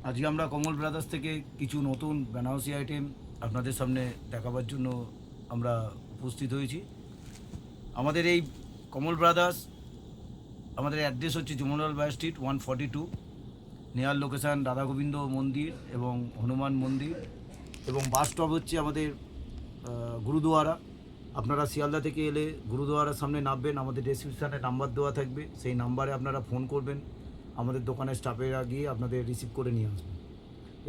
আজকে আমরা কমল ব্রাদার্স থেকে কিছু নতুন বেনারসি আইটেম আপনাদের সামনে দেখাবার জন্য আমরা উপস্থিত হয়েছি। আমাদের এই কমল ব্রাদার্স আমাদের অ্যাড্রেস হচ্ছে যমুনাল বাই street 142, near location Radha Gobinda মন্দির এবং হনুমান মন্দির, এবং বাস স্টপ হচ্ছে আমাদের গুরুদুয়ারা। আপনারা শিয়ালদা থেকে এলে গুরুদুয়ারার সামনে নামবেন, আমাদের ডেসক্রিপশানে নাম্বার দেওয়া থাকবে, সেই নাম্বারে আপনারা ফোন করবেন, আমাদের দোকানের স্টাফেরা গিয়ে আপনাদের রিসিভ করে নিয়ে আসবে।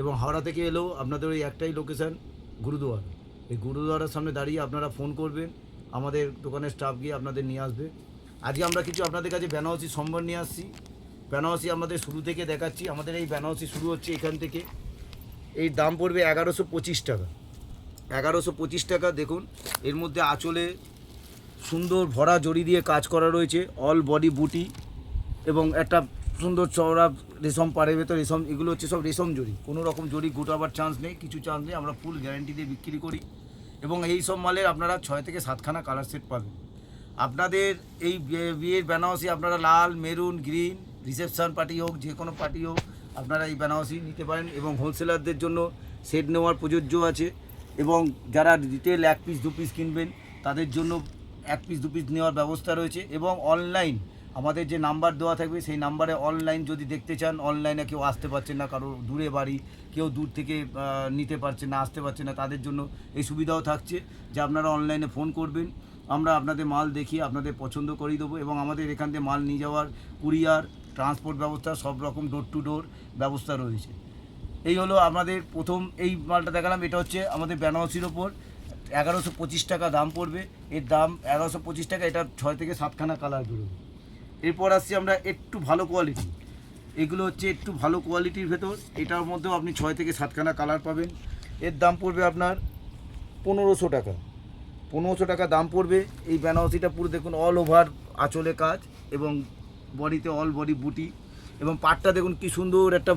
এবং হাওড়া থেকে এলেও আপনাদের ওই একটাই লোকেশান গুরুদুয়ারা, এই গুরুদুয়ারার সামনে দাঁড়িয়ে আপনারা ফোন করবেন, আমাদের দোকানের স্টাফ গিয়ে আপনাদের নিয়ে আসবে। আজকে আমরা কিছু আপনাদের কাছে বেনারসি সম্বর নিয়ে আসছি। বেনারসি আমাদের শুরু থেকে দেখাচ্ছি। আমাদের এই বেনারসি শুরু হচ্ছে এখান থেকে, এই দাম পড়বে 1125 টাকা। 1125 টাকা। দেখুন, এর মধ্যে আঁচলে সুন্দর ভরা জড়ি দিয়ে কাজ করা রয়েছে, অল বডি বুটি এবং একটা সুন্দর চওড়া রেশম পাড়ের ভেতর রেশম। এগুলো হচ্ছে সব রেশম জড়ি, কোনো রকম জড়ি গোটাবার চান্স নেই, কিছু চান্স নেই। আমরা ফুল গ্যারান্টি দিয়ে বিক্রি করি এবং এই সব মালের আপনারা 6 থেকে 7খানা কালার সেট পাবেন। আপনাদের এই বিয়ের বেনারসি আপনারা লাল, মেরুন, গ্রিন, রিসেপশন পার্টি হোক, যে কোনো পার্টি হোক, আপনারা এই বেনারসি নিতে পারেন। এবং হোলসেলারদের জন্য সেট নেওয়ার প্রযোজ্য আছে, এবং যারা রিটেল 1 পিস 2 পিস কিনবেন তাদের জন্য 1 পিস 2 পিস নেওয়ার ব্যবস্থা রয়েছে। এবং অনলাইন আমাদের যে নাম্বার দেওয়া থাকবে সেই নাম্বারে অনলাইন যদি দেখতে চান, অনলাইনে কেউ আসতে পারছেন না, কারো দূরে বাড়ি, কেউ দূর থেকে নিতে পারছে না, আসতে পারছে না, তাদের জন্য এই সুবিধাও থাকছে যে আপনারা অনলাইনে ফোন করবেন, আমরা আপনাদের মাল দেখিয়ে আপনাদের পছন্দ করিয়ে দেবো। এবং আমাদের এখান থেকে মাল নিয়ে যাওয়ার কুরিয়ার, ট্রান্সপোর্ট ব্যবস্থা, সব রকম ডোর টু ডোর ব্যবস্থা রয়েছে। এই হলো আমাদের প্রথম এই মালটা দেখালাম। এটা হচ্ছে আমাদের বেনারসির ওপর 1125 টাকা দাম পড়বে। এর দাম 1125 টাকা। এটা 6 থেকে 7খানা কালার বেরোবে। এরপর আসছি আমরা একটু ভালো কোয়ালিটি। এগুলো হচ্ছে একটু ভালো কোয়ালিটির ভেতর, এটার মধ্যেও আপনি 6 থেকে 7খানা কালার পাবেন। এর দাম পড়বে আপনার 1500 টাকা। 1500 টাকা দাম পড়বে। এই বেনারসিটা পুরো দেখুন অল ওভার আঁচলে কাজ এবং বডিতে অল বডি বুটি, এবং পাটটা দেখুন কি সুন্দর একটা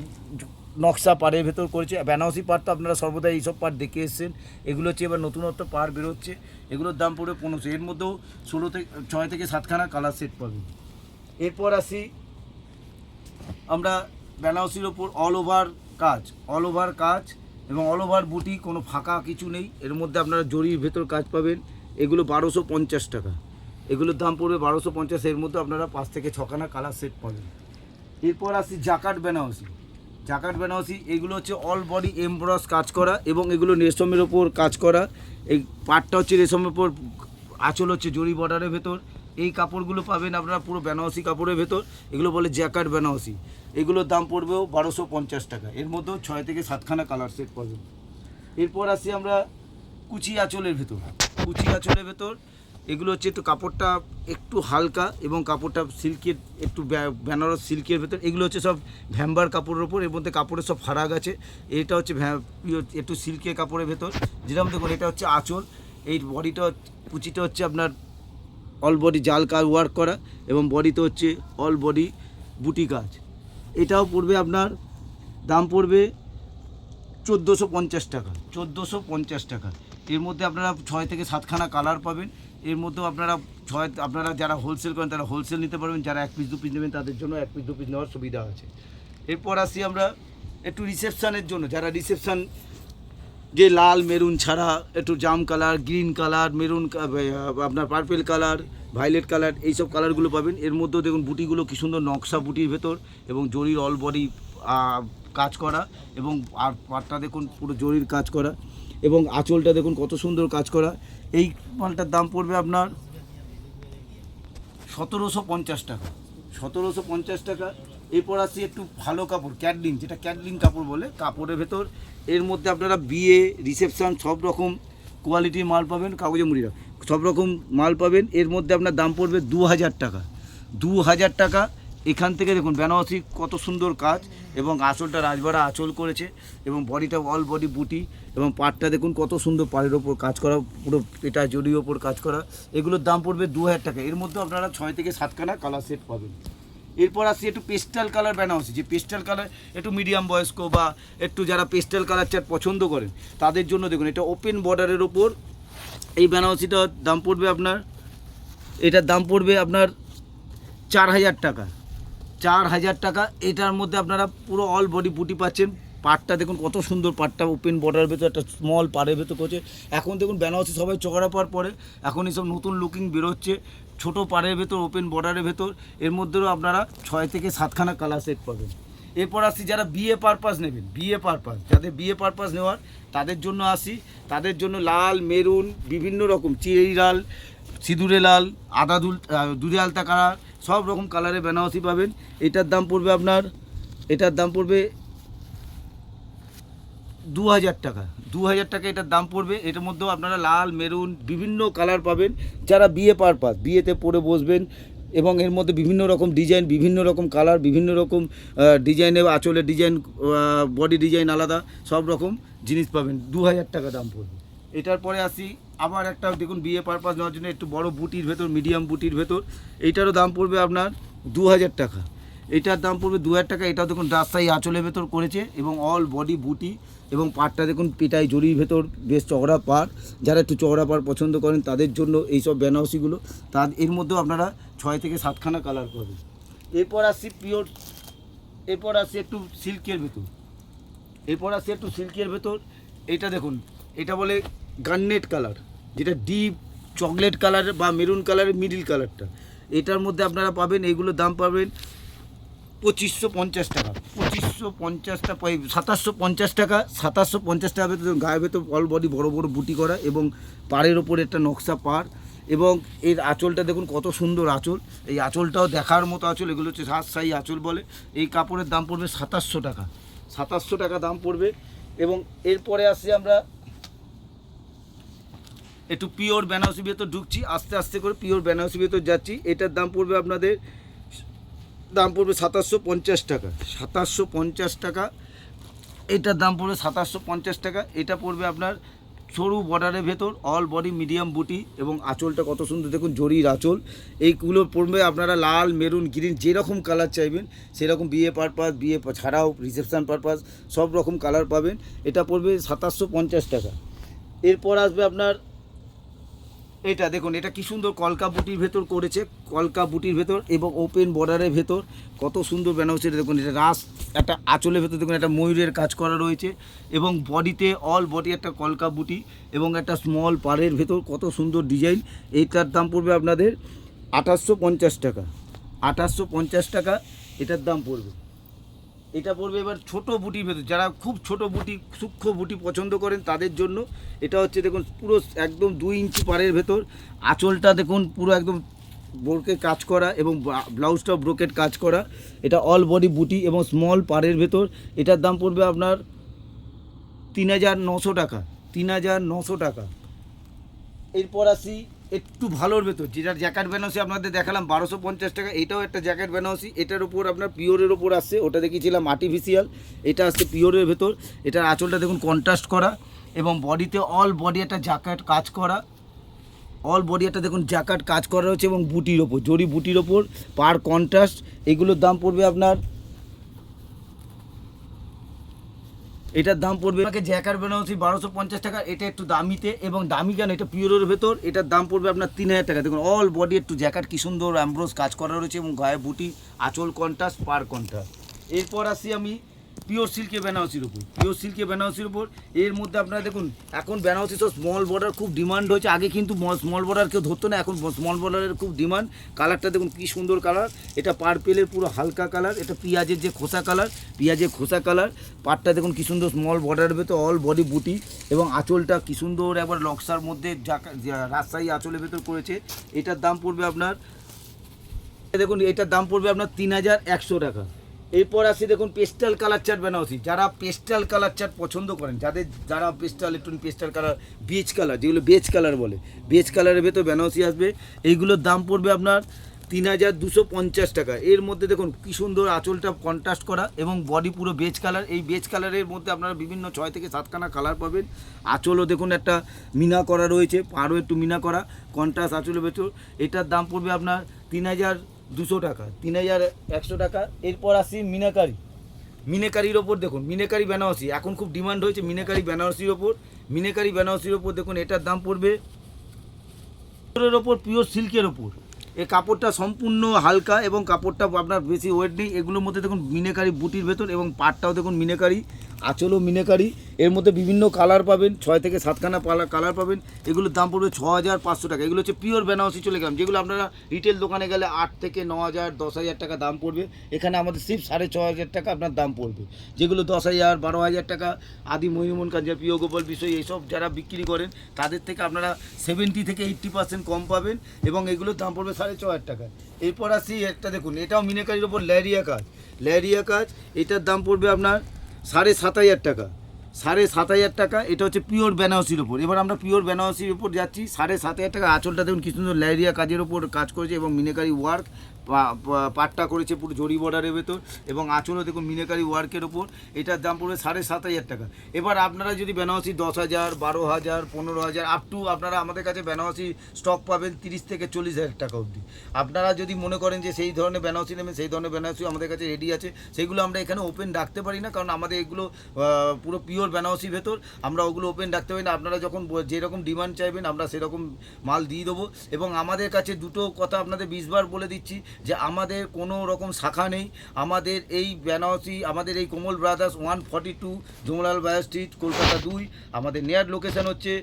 নকশা পাড়ের ভেতর করেছে। বেনারসি পাট তো আপনারা সর্বদা এইসব পাট দেখে এসছেন, এগুলো হচ্ছে এবার নতুনত্ব পাড় বেরোচ্ছে। এগুলোর দাম পড়বে 1500। এর মধ্যেও 6 থেকে 7খানা কালার সেট পাবেন। এরপর আসি আমরা বেনারসির ওপর অল ওভার কাজ এবং অল ওভার বুটি, কোনো ফাঁকা কিছু নেই। এর মধ্যে আপনারা জরির ভেতর কাজ পাবেন। এগুলো 1250 টাকা। এগুলোর দাম পড়বে 1250। এর মধ্যে আপনারা 5 থেকে 6খানা কালার সেট পাবেন। এরপর আসি জাকাট বেনারসি। এগুলো হচ্ছে অল বডি এমব্রস কাজ করা এবং এগুলো রেশমের ওপর কাজ করা। এই পাটটা হচ্ছে রেশমের ওপর, আঁচল হচ্ছে জরি বর্ডারের ভেতর। এই কাপড়গুলো পাবেন আপনারা পুরো বেনারসি কাপড়ের ভেতর, এগুলো বলে জ্যাকাট বেনারসি। এগুলোর দাম পড়বেও 1250 টাকা। এর মধ্যেও 6 থেকে 7খানা কালার সেট পাবেন। এরপর আসি আমরা কুচি আঁচলের ভেতর। এগুলো হচ্ছে একটু কাপড়টা একটু হালকা এবং কাপড়টা সিল্কের, একটু বেনারস সিল্কের ভেতর। এগুলো হচ্ছে সব ভ্যাম্বার কাপড়ের ওপর, এর মধ্যে কাপড়ের সব ফারাক আছে। এটা হচ্ছে একটু সিল্কের কাপড়ের ভেতর। যেরকম দেখুন, এটা হচ্ছে আঁচল, এই বডিটা কুচিটা হচ্ছে আপনার অল বডি জাল কাজ ওয়ার্ক করা এবং বডিতে হচ্ছে অল বডি বুটি কাজ। এটাও পড়বে আপনার, দাম পড়বে 1450 টাকা। 1450 টাকা। এর মধ্যে আপনারা 6 থেকে 7খানা কালার পাবেন। এর মধ্যেও আপনারা যারা হোলসেল করেন তারা হোলসেল নিতে পারবেন, যারা 1 পিস 2 পিস নেবেন তাদের জন্য 1 পিস 2 পিস নেওয়ার সুবিধা আছে। এরপর আসি আমরা একটু রিসেপশানের জন্য, যারা রিসেপশান যে লাল মেরুন ছাড়া একটু জাম কালার, গ্রিন কালার, মেরুন, আপনার পার্পেল কালার, ভায়োলেট কালার, এইসব কালারগুলো পাবেন। এর মধ্যেও দেখুন বুটিগুলো কী সুন্দর নকশা বুটির ভেতর এবং জরির অল বডি কাজ করা, এবং আর পাটটা দেখুন পুরো জরির কাজ করা, এবং আঁচলটা দেখুন কত সুন্দর কাজ করা। এই মালটার দাম পড়বে আপনার 1750 টাকা। 1750 টাকা। এরপর আসছি একটু ভালো কাপড়, ক্যাটলিন, যেটা ক্যাটলিন কাপড় বলে, কাপড়ের ভেতর। এর মধ্যে আপনারা বিয়ে, রিসেপশান সব রকম কোয়ালিটির মাল পাবেন, কাগজে মুড়িরা সব রকম মাল পাবেন। এর মধ্যে আপনার দাম পড়বে 2000 টাকা। 2000 টাকা। এখান থেকে দেখুন বেনারসি কত সুন্দর কাজ, এবং আঁচলটা রাজবাড়া আঁচল করেছে, এবং বডিটা অল বডি বুটি, এবং পাটটা দেখুন কত সুন্দর পাড়ের ওপর কাজ করা, পুরো পেটা জরির ওপর কাজ করা। এগুলোর দাম পড়বে 2000 টাকা। এর মধ্যে আপনারা 6 থেকে 7খানা কালার সেট পাবেন। এরপর আসছি একটু পেস্টাল কালার বেনারসি। যে পেস্টাল কালার একটু মিডিয়াম বয়স্ক বা একটু যারা পেস্টাল কালার চাট পছন্দ করেন তাদের জন্য দেখুন, এটা ওপেন বর্ডারের ওপর এই বেনারসিটার দাম পড়বে আপনার, এটার দাম পড়বে আপনার 4000 টাকা। 4000 টাকা। এটার মধ্যে আপনারা পুরো অল বডি বুটি পাচ্ছেন, পাড়টা দেখুন কত সুন্দর, পাড়টা ওপেন বর্ডারের ভেতর একটা স্মল পাড়ের ভেতর করছে। এখন দেখুন বেনারসি সবাই চওড়া পাড় পরে, এখন এইসব নতুন লুকিং বেরোচ্ছে ছোটো পাড়ের ভেতর, ওপেন বর্ডারের ভেতর। এর মধ্যেও আপনারা 6 থেকে 7খানা কালার সেট পাবেন। এরপর আসি যারা বিয়ে পারপাস নেবেন, বিয়ে পারপাস, যাদের বিয়ে পারপাস নেওয়ার তাদের জন্য আসি, তাদের জন্য লাল, মেরুন, বিভিন্ন রকম চেরি লাল, সিঁদুরে লাল, দুধে আলতা কালার, সব রকম কালারে বেনারসি পাবেন। এটার দাম পড়বে আপনার, এটার দাম পড়বে 2000 টাকা। 2000 টাকা এটার দাম পড়বে। এটার মধ্যেও আপনারা লাল, মেরুন বিভিন্ন কালার পাবেন। যারা বিয়ে পারপাস, বিয়েতে পরে বসবেন, এবং এর মধ্যে বিভিন্ন রকম ডিজাইন, বিভিন্ন রকম কালার, বিভিন্ন রকম ডিজাইনের আঁচলের ডিজাইন, বডি ডিজাইন আলাদা, সব রকম জিনিস পাবেন। 2000 টাকা দাম পড়বে। এটার পরে আসি আবার একটা, দেখুন বিয়ে পারপাস নেওয়ার জন্য একটু বড় বুটির ভেতর, মিডিয়াম বুটির ভেতর, এইটারও দাম পড়বে আপনার 2000 টাকা। এটার দাম পড়বে 2000 টাকা। এটাও দেখুন রাস্তায় আঁচলের ভেতর করেছে এবং অল বডি বুটি, এবং পাড়টা দেখুন পিটাই জরির ভেতর, বেশ চওড়া পাড়। যারা একটু চওড়া পাড় পছন্দ করেন তাদের জন্য এইসব বেনারসিগুলো। এর মধ্যেও আপনারা 6 থেকে 7খানা কালার পাবেন। এরপর আসি পিওর, এরপর আসি একটু সিল্কের ভেতর, এরপর আসি একটু সিল্কের ভেতর। এটা দেখুন, এটা বলে গার্নেট কালার, যেটা ডিপ চকলেট কালার বা মেরুন কালারের মিডিল কালারটা। এটার মধ্যে আপনারা পাবেন, এইগুলোর দাম পাবেন 2550 টাকা। 2550টা 2750 টাকা। 2750 টাকা ভেতর গায়ের ভেতর অল বডি বড় বড় বুটি করা, এবং পাড়ের ওপরে একটা নকশা পাড়, এবং এর আঁচলটা দেখুন কত সুন্দর আঁচল। এই আঁচলটাও দেখার মতো আঁচল। এগুলো হচ্ছে রাজশাহী আঁচল বলে। এই কাপড়ের দাম পড়বে 2700 টাকা। 2700 টাকা দাম পড়বে। এবং এরপরে আসছি আমরা একটু পিওর বেনারসি ভেতর ঢুকছি, আস্তে আস্তে করে পিওর বেনারসি ভেতর যাচ্ছি। এটার দাম পড়বে আপনাদের, দাম পড়বে 2750 টাকা। 2750 টাকা এটার দাম পড়বে 2750 টাকা। এটা পড়বে আপনার সরু বর্ডারের ভেতর, অল বডি মিডিয়াম বুটি, এবং আঁচলটা কত সুন্দর দেখুন, জরির আঁচল। এইগুলো পড়বে আপনারা লাল, মেরুন, গ্রিন, যেরকম কালার চাইবেন সেরকম, বিয়ে পারপাস, বিয়ে ছাড়াও রিসেপশান পারপাস সব রকম কালার পাবেন। এটা পড়বে 2750 টাকা। এরপর আসবে আপনার এটা দেখুন, এটা কি সুন্দর কলকা বুটির ভেতর করেছে, কলকা বুটির ভেতর এবং ওপেন বর্ডারের ভেতর কত সুন্দর বেনারসি। এটা দেখুন, এটা একটা আঁচলের ভেতর দেখুন একটা ময়ূরের কাজ করা রয়েছে, এবং বডিতে অল বডি একটা কলকা বুটি, এবং একটা স্মল পাড়ের ভেতর কত সুন্দর ডিজাইন। এইটার দাম পড়বে আপনাদের 2850 টাকা। 2850 টাকা এটার দাম পড়বে। এটা পড়বে এবার ছোট বুটির ভেতর, যারা খুব ছোট বুটি, সূক্ষ্ম বুটি পছন্দ করেন তাদের জন্য। এটা হচ্ছে দেখুন পুরো একদম 2 ইঞ্চি পাড়ের ভেতর, আঁচলটা দেখুন পুরো একদম ব্রোকেট কাজ করা, এবং ব্লাউজটাও ব্রোকেট কাজ করা। এটা অল বডি বুটি এবং স্মল পাড়ের ভেতর। এটার দাম পড়বে আপনার 3900 টাকা। 3900 টাকা। এরপর আসি একটু ভালোর ভেতর, যেটার জ্যাকেট বেনারসি আপনাদের দেখালাম 1250 টাকা। এটাও একটা জ্যাকেট বেনারসি। এটার উপর আপনার পিওরের ওপর আসছে, ওটা দেখিয়েছিলাম আর্টিফিশিয়াল, এটা আসছে পিওরের ভেতর। এটার আঁচলটা দেখুন কন্ট্রাস্ট করা, এবং বডিতে অল বডি একটা জ্যাকেট কাজ করা, অল বডি একটা দেখুন জ্যাকেট কাজ করা রয়েছে, এবং বুটির ওপর, জরি বুটির ওপর পার কন্ট্রাস্ট। এগুলোর দাম পড়বে আপনার, এটার দাম পড়বে আমাকে জ্যাকার বেনারসি 1250 টাকা। এটা একটু দামিতে, এবং দামি কেন, এটা পিওরের ভেতর। এটার দাম পড়বে আপনার 3000 টাকা। দেখুন অল বডি একটু জ্যাকেট কি সুন্দর অ্যাম্ব্রোস কাজ করা রয়েছে, এবং গায়ে বুটি, আঁচল কন্ট্রাস্ট, পার কন্ট্রাস্ট। এরপর আসি আমি পিওর সিল্কে বেনারসির উপর, পিওর সিল্কে বেনারসির উপর। এর মধ্যে আপনারা দেখুন এখন বেনারসি তো স্মল বর্ডার খুব ডিমান্ড হয়েছে। আগে কিন্তু স্মল বর্ডার কেউ ধরতো না, এখন স্মল বর্ডারের খুব ডিমান্ড। কালারটা দেখুন কী সুন্দর কালার, এটা পার্পেলের পুরো হালকা কালার, এটা পেঁয়াজের যে খোসা কালার, পেঁয়াজের খোসা কালার। পাড়টা দেখুন কী সুন্দর স্মল বর্ডারের ভেতর অল বডি বুটি, এবং আঁচলটা কী সুন্দর একবার লক্সার মধ্যে রাজশাহী আঁচলের ভেতর করেছে। এটার দাম পড়বে আপনার, দেখুন এটার দাম পড়বে আপনার 3100 টাকা। এরপর আসি দেখুন পেস্টাল কালার চার্ট বেনারসি। যারা পেস্টাল কালার চার্ট পছন্দ করেন, যারা পেস্টাল, একটু পেস্টাল কালার, বেজ কালার, যেগুলো বেজ কালার বলে, বেজ কালারের ভেতর বেনারসি আসবে। এইগুলোর দাম পড়বে আপনার 3250 টাকা। এর মধ্যে দেখুন কী সুন্দর আঁচলটা কন্ট্রাস্ট করা, এবং বডি পুরো বেজ কালার। এই বেজ কালারের মধ্যে আপনারা বিভিন্ন 6 থেকে 7খানা কালার পাবেন। আঁচলও দেখুন একটা মিনা করা রয়েছে, পাড়ও একটু মিনা করা, কন্ট্রাস্ট আঁচলের ভেতর। এটার দাম পড়বে আপনার 3200 টাকা, 3100 টাকা। এরপর আসি মিনাকারি, মিনাকারির ওপর দেখুন, মিনাকারি বেনারসি এখন খুব ডিমান্ড হয়েছে মিনাকারি বেনারসির ওপর। মিনাকারি বেনারসির ওপর দেখুন এটার দাম পড়বে পিওরের ওপর, পিওর সিল্কের ওপর। এই কাপড়টা সম্পূর্ণ হালকা, এবং কাপড়টা আপনার বেশি ওয়েট নেই। এগুলোর মধ্যে দেখুন মিনাকারি বুটির ভেতর, এবং পাটটাও দেখুন মিনাকারি আঁচলও মিনাকারি, এর মধ্যে বিভিন্ন কালার পাবেন, 6 থেকে 7খানা কালার পাবেন। এগুলোর দাম পড়বে 6500 টাকা। এগুলো হচ্ছে পিওর বেনারসি চলে গেলাম, যেগুলো আপনারা রিটেল দোকানে গেলে 8 থেকে 9000 10,000 টাকা দাম পড়বে। এখানে আমাদের সিফ 6500 টাকা আপনার দাম পড়বে। যেগুলো 10,000 12,000 টাকা আদি মহিমন কাঞ্জা প্রিয় গোপাল বিষয় এইসব যারা বিক্রি করেন তাদের থেকে আপনারা 70 থেকে 80% কম পাবেন, এবং এগুলোর দাম পড়বে 6500 টাকা। এরপর আসি একটা, দেখুন এটাও মিনাকারির ওপর লেরিয়া কাজ, এটার দাম পড়বে আপনার 7,500 টাকা। 7,500 টাকা, এটা হচ্ছে পিওর বেনারসির ওপর। এবার আমরা পিওর বেনারসির ওপর যাচ্ছি। 7,500 টাকা। আঁচলটা দেখুন কি সুন্দর লেরিয়া কাজের ওপর কাজ করেছে এবং মিনাকারি ওয়ার্ক, পাটটা করেছে পুরো জরি বর্ডারের ভেতর, এবং আঁচলও দেখুন মিনাকারি ওয়ার্কের ওপর। এটার দাম পড়বে 7,500 টাকা। এবার আপনারা যদি বেনারসি 10,000 12,000 15,000 আপ টু, আপনারা আমাদের কাছে বেনারসি স্টক পাবেন 30 থেকে 40,000 টাকা অবধি। আপনারা যদি মনে করেন যে সেই ধরনের বেনারসি নেবেন, সেই ধরনের বেনারসি আমাদের কাছে রেডি আছে। সেইগুলো আমরা এখানে ওপেন রাখতে পারি না, কারণ আমাদের এগুলো পুরো পিওর বেনারসির ভেতর, আমরা ওগুলো ওপেন রাখতে পারি না। আপনারা যখন যেরকম ডিমান্ড চাইবেন আমরা সেরকম মাল দিয়ে দেবো। এবং আমাদের কাছে দুটো কথা আপনাদের 20 বার বলে দিচ্ছি, যে আমাদের কোনো রকম শাখা নেই। আমাদের এই বেনারসি, আমাদের এই কমল ব্রাদার্স 142 জমলাল বাজার স্ট্রিট, কলকাতা 2। আমাদের নিয়ার লোকেশান হচ্ছে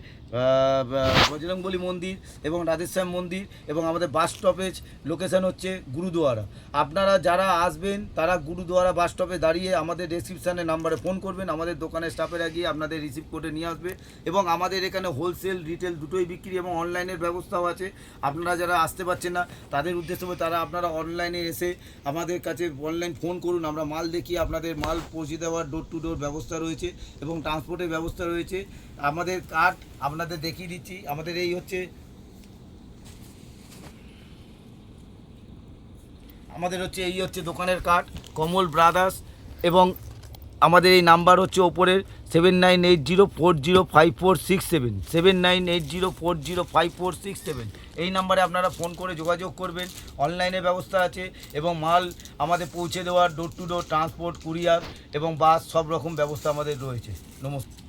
বজরংবলী মন্দির এবং রাধেশ্যাম মন্দির, এবং আমাদের বাস স্টপেজ লোকেশান হচ্ছে গুরুদুয়ারা। আপনারা যারা আসবেন তারা গুরুদুয়ারা বাস স্টপে দাঁড়িয়ে আমাদের রেসিপশানের নাম্বারে ফোন করবেন, আমাদের দোকানের স্টাফেরা গিয়ে আপনাদের রিসিভ করে নিয়ে আসবে। এবং আমাদের এখানে হোলসেল রিটেল দুটোই বিক্রি এবং অনলাইনের ব্যবস্থাও আছে। আপনারা যারা আসতে পারছেন না তাদের উদ্দেশ্যে তারা আপনারা অনলাইনে এসে আমাদের কাছে অনলাইন ফোন করুন, আমরা মাল দেখিয়ে আপনাদের মাল পৌঁছে দেওয়ার ডোর টু ডোর ব্যবস্থা রয়েছে এবং ট্রান্সপোর্টের ব্যবস্থা রয়েছে। আমাদের কার্ড আপনাদের দেখিয়ে দিচ্ছি। আমাদের এই হচ্ছে এই হচ্ছে দোকানের কার্ড, কমল ব্রাদার্স, এবং আমাদের এই নাম্বার হচ্ছে ওপরের 7980405467, 7980405467। এই নাম্বারে আপনারা ফোন করে যোগাযোগ করবেন। অনলাইনে ব্যবস্থা আছে এবং মাল আমাদের পৌঁছে দেওয়ার door to door transport, courier এবং বাস সব রকম ব্যবস্থা আমাদের রয়েছে। নমস্কার।